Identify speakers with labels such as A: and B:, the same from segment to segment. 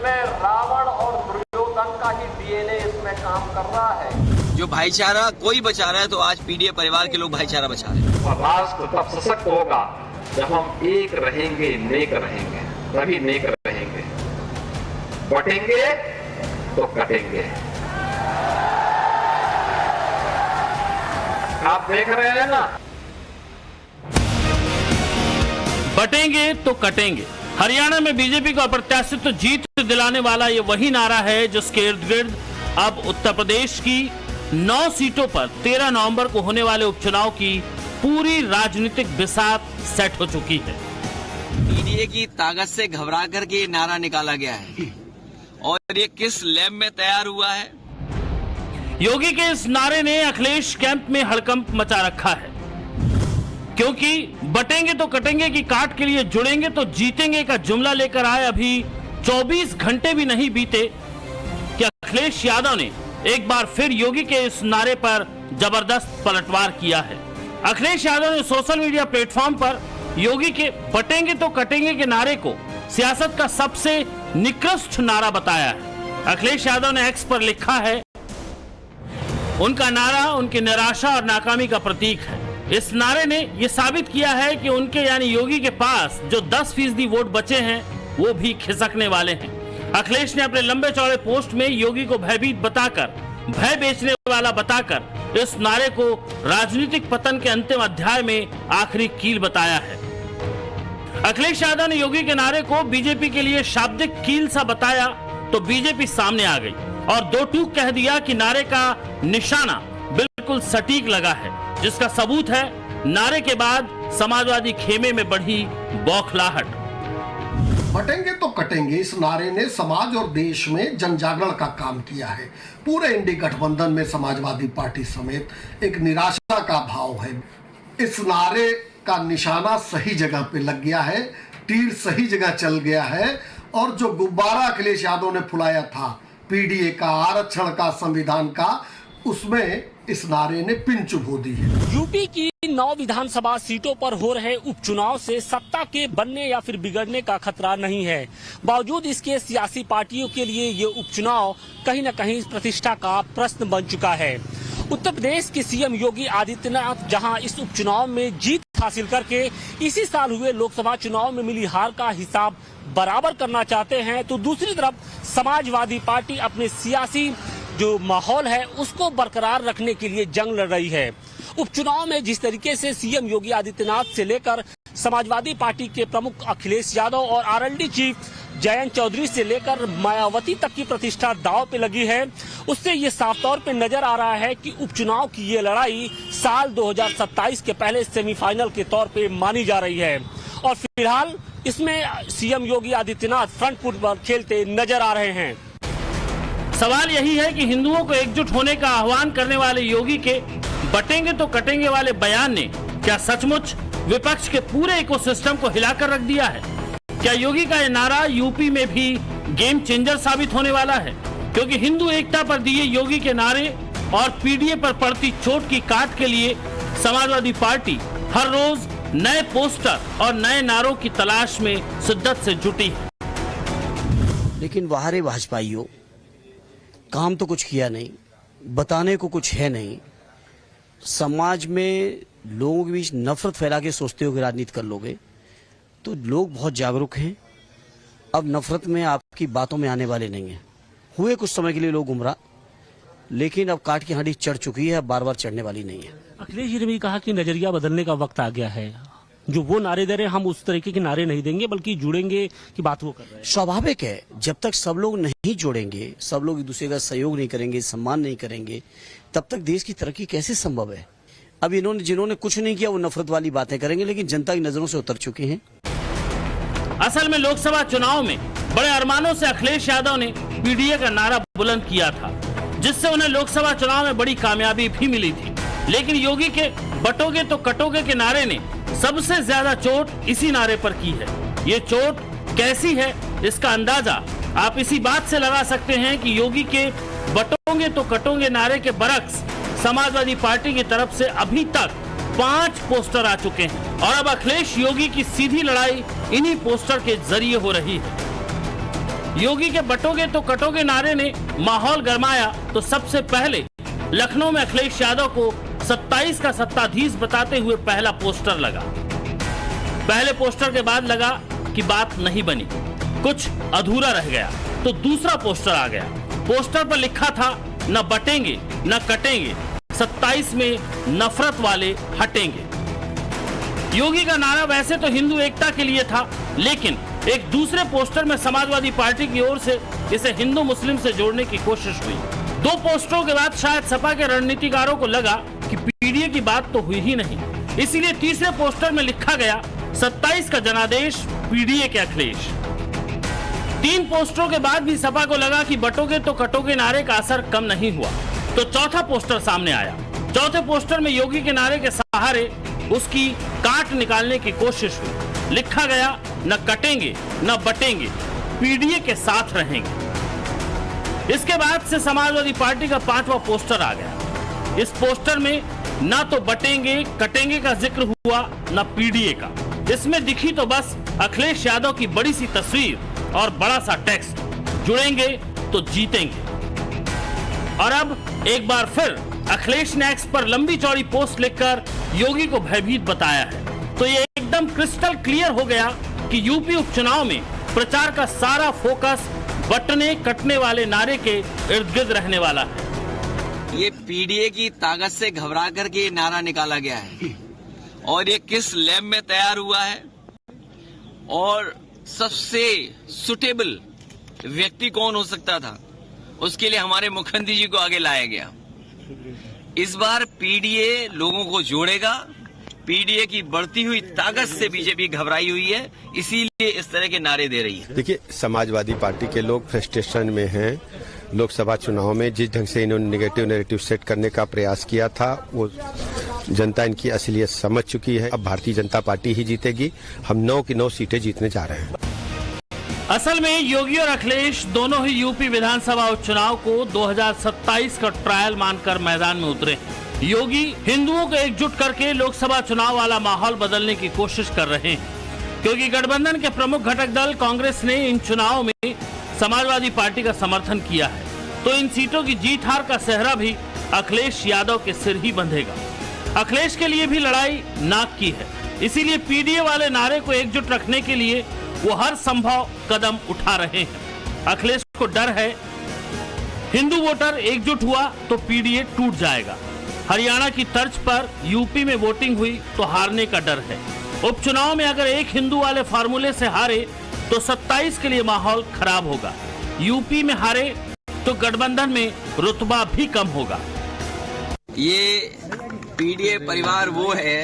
A: में रावण और दुर्योधन का ही डीएनए इसमें काम कर रहा है।
B: जो भाईचारा कोई बचा रहा है तो आज पीडीए परिवार के लोग भाईचारा बचा रहे हैं।
A: और राष्ट्र तब सशक्त होगा जब हम एक रहेंगे, नेक रहेंगे, तभी नेक रहेंगे। बटेंगे तो कटेंगे। आप देख रहे हैं ना,
C: बटेंगे तो कटेंगे। हरियाणा में बीजेपी को अप्रत्याशित जीत दिलाने वाला ये वही नारा है जिसके इर्द गिर्द अब उत्तर प्रदेश की 9 सीटों पर 13 नवंबर को होने वाले उपचुनाव की पूरी राजनीतिक बिसात सेट हो चुकी है।
B: पीडीए की ताकत से घबरा करके ये नारा निकाला गया है और ये किस लैब में तैयार हुआ है?
C: योगी के इस नारे ने अखिलेश कैंप में हड़कंप मचा रखा है, क्योंकि बटेंगे तो कटेंगे की काट के लिए जुड़ेंगे तो जीतेंगे का जुमला लेकर आए अभी 24 घंटे भी नहीं बीते कि अखिलेश यादव ने एक बार फिर योगी के इस नारे पर जबरदस्त पलटवार किया है। अखिलेश यादव ने सोशल मीडिया प्लेटफॉर्म पर योगी के बटेंगे तो कटेंगे के नारे को सियासत का सबसे निकृष्ट नारा बताया है। अखिलेश यादव ने एक्स पर लिखा है, उनका नारा उनकी निराशा और नाकामी का प्रतीक है। इस नारे ने यह साबित किया है कि उनके यानी योगी के पास जो 10% वोट बचे हैं वो भी खिसकने वाले हैं। अखिलेश ने अपने लंबे चौड़े पोस्ट में योगी को भयभीत बताकर, भय बेचने वाला बताकर इस नारे को राजनीतिक पतन के अंतिम अध्याय में आखिरी कील बताया है। अखिलेश यादव ने योगी के नारे को बीजेपी के लिए शाब्दिक कील सा बताया तो बीजेपी सामने आ गई और दो टूक कह दिया कि नारे का निशाना बिल्कुल सटीक लगा है, जिसका सबूत है नारे के बाद समाजवादी खेमे में बढ़ी बौखलाहट।
D: बटेंगे तो कटेंगे इस नारे ने समाज और देश में जन जागरण का काम किया है। पूरे इंडी गठबंधन में समाजवादी पार्टी समेत एक निराशा का भाव है। इस नारे का निशाना सही जगह पे लग गया है, तीर सही जगह चल गया है और जो गुब्बारा अखिलेश यादव ने फुलाया था पीडीए का, आरक्षण का, संविधान का, उसमें इस नारे ने पिन चुभो दी है।
E: यूपी की 9 विधानसभा सीटों पर हो रहे उपचुनाव से सत्ता के बनने या फिर बिगड़ने का खतरा नहीं है। बावजूद इसके सियासी पार्टियों के लिए ये उपचुनाव कहीं न कहीं प्रतिष्ठा का प्रश्न बन चुका है। उत्तर प्रदेश के सीएम योगी आदित्यनाथ जहां इस उपचुनाव में जीत हासिल करके इसी साल हुए लोकसभा चुनाव में मिली हार का हिसाब बराबर करना चाहते हैं, तो दूसरी तरफ समाजवादी पार्टी अपने सियासी जो माहौल है उसको बरकरार रखने के लिए जंग लड़ रही है। उपचुनाव में जिस तरीके से सीएम योगी आदित्यनाथ से लेकर समाजवादी पार्टी के प्रमुख अखिलेश यादव और आरएलडी चीफ जयंत चौधरी से लेकर मायावती तक की प्रतिष्ठा दांव पे लगी है, उससे ये साफ तौर पे नजर आ रहा है कि उपचुनाव की ये लड़ाई साल 2027 के पहले सेमीफाइनल के तौर पे मानी जा रही है और फिलहाल इसमें CM Yogi Adityanath front foot पर खेलते नजर आ रहे हैं।
C: सवाल यही है कि हिंदुओं को एकजुट होने का आह्वान करने वाले योगी के बटेंगे तो कटेंगे वाले बयान ने क्या सचमुच विपक्ष के पूरे इकोसिस्टम को हिलाकर रख दिया है? क्या योगी का यह नारा यूपी में भी गेम चेंजर साबित होने वाला है? क्योंकि हिंदू एकता पर दिए योगी के नारे और पीडीए पर पड़ती चोट की काट के लिए समाजवादी पार्टी हर रोज नए पोस्टर और नए नारों की तलाश में शिद्दत से जुटी है।
F: लेकिन वाहरे भाजपाइयों, काम तो कुछ किया नहीं, बताने को कुछ है नहीं। समाज में लोगों के बीच नफरत फैला के सोचते हो कि राजनीति कर लोगे, तो लोग बहुत जागरूक हैं। अब नफरत में आपकी बातों में आने वाले नहीं हैं। हुए कुछ समय के लिए लोग गुमराह, लेकिन अब काट की हड्डी चढ़ चुकी है, अब बार बार चढ़ने वाली नहीं है।
E: अखिलेश जी ने भी कहा कि नजरिया बदलने का वक्त आ गया है। जो वो नारे दे रहे हैं हम उस तरीके के नारे नहीं देंगे, बल्कि जुड़ेंगे की बात वो कर रहे हैं।
F: स्वाभाविक है, जब तक सब लोग नहीं जुड़ेंगे, सब लोग एक दूसरे का सहयोग नहीं करेंगे, सम्मान नहीं करेंगे, तब तक देश की तरक्की कैसे संभव है? अब जिन्होंने कुछ नहीं किया वो नफरत वाली बातें करेंगे, लेकिन जनता की नजरों से उतर चुके हैं।
C: असल में लोकसभा चुनाव में बड़े अरमानों से अखिलेश यादव ने पीडीए का नारा बुलंद किया था, जिससे उन्हें लोकसभा चुनाव में बड़ी कामयाबी भी मिली थी। लेकिन योगी के बटोगे तो कटोगे के नारे ने सबसे ज्यादा चोट इसी नारे पर की है। ये चोट कैसी है इसका अंदाजा आप इसी बात से लगा सकते हैं कि योगी के बटोगे तो कटोगे नारे के बरक्स समाजवादी पार्टी की तरफ से अभी तक 5 पोस्टर आ चुके हैं और अब अखिलेश योगी की सीधी लड़ाई इन्हीं पोस्टर के जरिए हो रही है। योगी के बटोगे तो कटोगे नारे ने माहौल गरमाया तो सबसे पहले लखनऊ में अखिलेश यादव को 27 का सत्ताधीश बताते हुए पहला पोस्टर लगा। पहले पोस्टर के बाद लगा कि बात नहीं बनी, कुछ अधूरा रह गया, तो दूसरा पोस्टर आ गया। पोस्टर पर लिखा था न बटेंगे न कटेंगे, 27 में नफरत वाले हटेंगे। योगी का नारा वैसे तो हिंदू एकता के लिए था, लेकिन एक दूसरे पोस्टर में समाजवादी पार्टी की ओर से इसे हिंदू मुस्लिम से जोड़ने की कोशिश हुई। दो पोस्टरों के बाद शायद सपा के रणनीतिकारों को लगा कि पीडीए की बात तो हुई ही नहीं, इसीलिए तीसरे पोस्टर में लिखा गया 27 का जनादेश पीडीए के अखिलेश। 3 पोस्टरों के बाद भी सपा को लगा कि बटोगे तो कटोगे नारे का असर कम नहीं हुआ, तो चौथा पोस्टर सामने आया। चौथे पोस्टर में योगी के नारे के सहारे उसकी काट निकालने की कोशिश हुई। लिखा गया न कटेंगे न बटेंगे, पीडीए के साथ रहेंगे। इसके बाद से समाजवादी पार्टी का 5वां पोस्टर आ गया। इस पोस्टर में न तो बटेंगे कटेंगे का जिक्र हुआ न पीडीए का। इसमें दिखी तो बस अखिलेश यादव की बड़ी सी तस्वीर और बड़ा सा टेक्स्ट, जुड़ेंगे तो जीतेंगे। और अब एक बार फिर अखिलेश ने एक्स पर लंबी चौड़ी पोस्ट लिखकर योगी को भयभीत बताया है। तो ये एकदम क्रिस्टल क्लियर हो गया कि यूपी उपचुनाव में प्रचार का सारा फोकस बटने कटने वाले नारे के इर्द गिर्द रहने वाला है।
B: ये पीडीए की ताकत से घबरा करके ये नारा निकाला गया है, और ये किस लैब में तैयार हुआ है और सबसे सुटेबल व्यक्ति कौन हो सकता था, उसके लिए हमारे मुख्यमंत्री जी को आगे लाया गया। इस बार पीडीए लोगों को जोड़ेगा। पीडीए की बढ़ती हुई ताकत से बीजेपी घबराई हुई है, इसीलिए इस तरह के नारे दे रही है।
G: देखिए, समाजवादी पार्टी के लोग फ्रस्ट्रेशन में हैं। लोकसभा चुनाव में जिस ढंग से इन्होंने नेगेटिव नैरेटिव सेट करने का प्रयास किया था, वो जनता इनकी असलियत समझ चुकी है। अब भारतीय जनता पार्टी ही जीतेगी। हम 9 की 9 सीटें जीतने जा रहे हैं।
C: असल में योगी और अखिलेश दोनों ही यूपी विधानसभा उपचुनाव को 2027 का ट्रायल मानकर मैदान में उतरे। योगी हिंदुओं को एकजुट करके लोकसभा चुनाव वाला माहौल बदलने की कोशिश कर रहे हैं, क्योंकि गठबंधन के प्रमुख घटक दल कांग्रेस ने इन चुनाव में समाजवादी पार्टी का समर्थन किया है, तो इन सीटों की जीत हार का सेहरा भी अखिलेश यादव के सिर ही बंधेगा। अखिलेश के लिए भी लड़ाई नाक की है, इसीलिए पीडीए वाले नारे को एकजुट रखने के लिए वो हर संभव कदम उठा रहे हैं। अखिलेश को डर है हिंदू वोटर एकजुट हुआ तो पीडीए टूट जाएगा। हरियाणा की तर्ज पर यूपी में वोटिंग हुई तो हारने का डर है। उपचुनाव में अगर एक हिंदू वाले फार्मूले से हारे तो 27 के लिए माहौल खराब होगा। यूपी में हारे तो गठबंधन में रुतबा भी कम होगा।
B: ये पीडीए परिवार वो है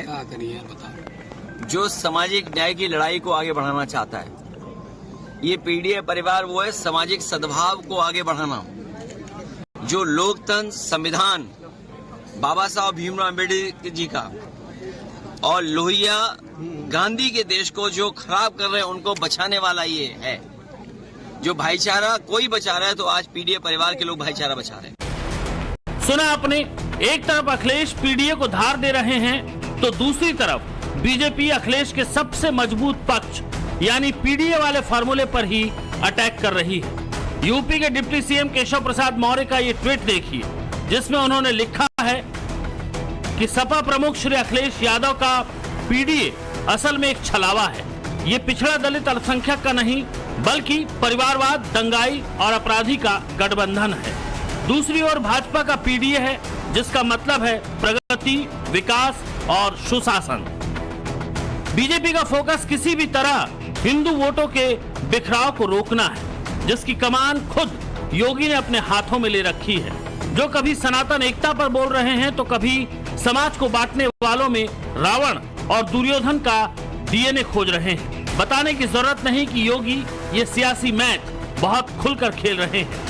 B: जो सामाजिक न्याय की लड़ाई को आगे बढ़ाना चाहता है। ये पीडीए परिवार वो है सामाजिक सद्भाव को आगे बढ़ाना, जो लोकतंत्र, संविधान, बाबा साहब भीमराव अम्बेडकर जी का और लोहिया गांधी के देश को जो खराब कर रहे हैं, उनको बचाने वाला ये है। जो भाईचारा कोई बचा रहा है, तो आज पीडीए परिवार के लोग भाईचारा बचा रहे हैं।
C: सुना आपने, एक तरफ अखिलेश पीडीए को धार दे रहे हैं, तो दूसरी तरफ बीजेपी अखिलेश के सबसे मजबूत पक्ष यानी पीडीए वाले फार्मूले पर ही अटैक कर रही है। यूपी के डिप्टी सीएम केशव प्रसाद मौर्य का ये ट्वीट देखिए, जिसमें उन्होंने लिखा है कि सपा प्रमुख श्री अखिलेश यादव का पीडीए असल में एक छलावा है। ये पिछड़ा दलित अल्पसंख्यक का नहीं, बल्कि परिवारवाद, दंगाई और अपराधी का गठबंधन है। दूसरी ओर भाजपा का पीडीए है, जिसका मतलब है प्रगति, विकास और सुशासन। बीजेपी का फोकस किसी भी तरह हिंदू वोटों के बिखराव को रोकना है, जिसकी कमान खुद योगी ने अपने हाथों में ले रखी है। जो कभी सनातन एकता पर बोल रहे हैं, तो कभी समाज को बांटने वालों में रावण और दुर्योधन का डीएनए खोज रहे हैं। बताने की जरूरत नहीं कि योगी ये सियासी मैच बहुत खुलकर खेल रहे हैं।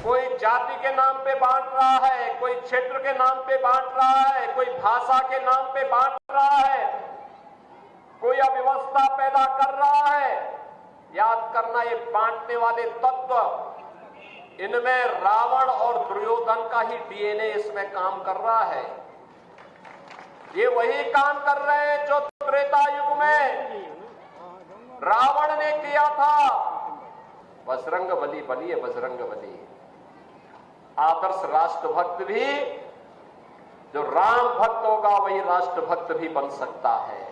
A: कोई जाति के नाम पे बांट रहा है, कोई क्षेत्र के नाम पे बांट रहा है, कोई भाषा के नाम पे बांट रहा है, कोई अव्यवस्था पैदा कर रहा है। याद करना, ये बांटने वाले तत्व, इनमें रावण और दुर्योधन का ही डीएनए इसमें काम कर रहा है। ये वही काम कर रहे हैं जो त्रेता युग में रावण ने किया था। बजरंग बली बनिए, बजरंग बली। आदर्श राष्ट्रभक्त भी, जो राम भक्त होगा वही राष्ट्रभक्त भी बन सकता है।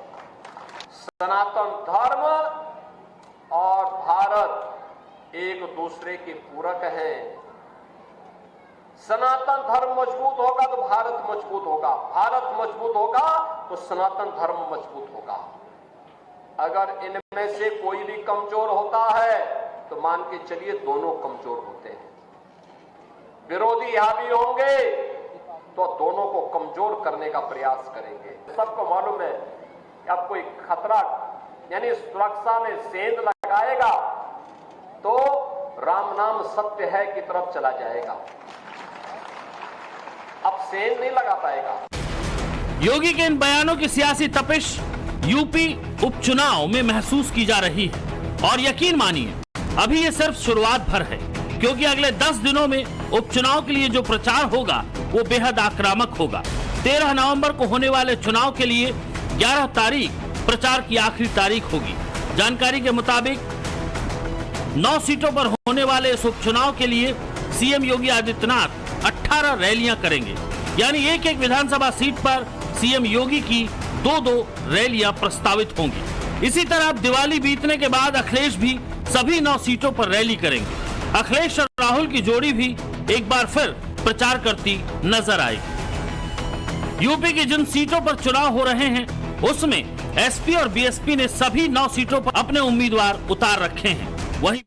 A: सनातन धर्म और भारत एक दूसरे के पूरक हैं। सनातन धर्म मजबूत होगा तो भारत मजबूत होगा, भारत मजबूत होगा तो सनातन धर्म मजबूत होगा। अगर इनमें से कोई भी कमजोर होता है तो मान के चलिए दोनों कमजोर होते हैं। विरोधी यहाँ भी होंगे तो दोनों को कमजोर करने का प्रयास करेंगे। सबको मालूम है कि अब कोई खतरा यानी सुरक्षा में सेंध लगाएगा तो राम नाम सत्य है की तरफ चला जाएगा, अब सेंध नहीं लगा पाएगा।
C: योगी के इन बयानों की सियासी तपिश यूपी उपचुनाव में महसूस की जा रही है और यकीन मानिए अभी ये सिर्फ शुरुआत भर है, क्योंकि अगले 10 दिनों में उपचुनाव के लिए जो प्रचार होगा वो बेहद आक्रामक होगा। 13 नवंबर को होने वाले चुनाव के लिए 11 तारीख प्रचार की आखिरी तारीख होगी। जानकारी के मुताबिक 9 सीटों पर होने वाले इस उपचुनाव के लिए सीएम योगी आदित्यनाथ 18 रैलियां करेंगे, यानी एक एक विधानसभा सीट पर सीएम योगी की 2-2 रैलियां प्रस्तावित होंगी। इसी तरह अब दिवाली बीतने के बाद अखिलेश भी सभी 9 सीटों पर रैली करेंगे। अखिलेश और राहुल की जोड़ी भी एक बार फिर प्रचार करती नजर आएगी। यूपी की जिन सीटों पर चुनाव हो रहे हैं उसमें एसपी और बीएसपी ने सभी 9 सीटों पर अपने उम्मीदवार उतार रखे हैं।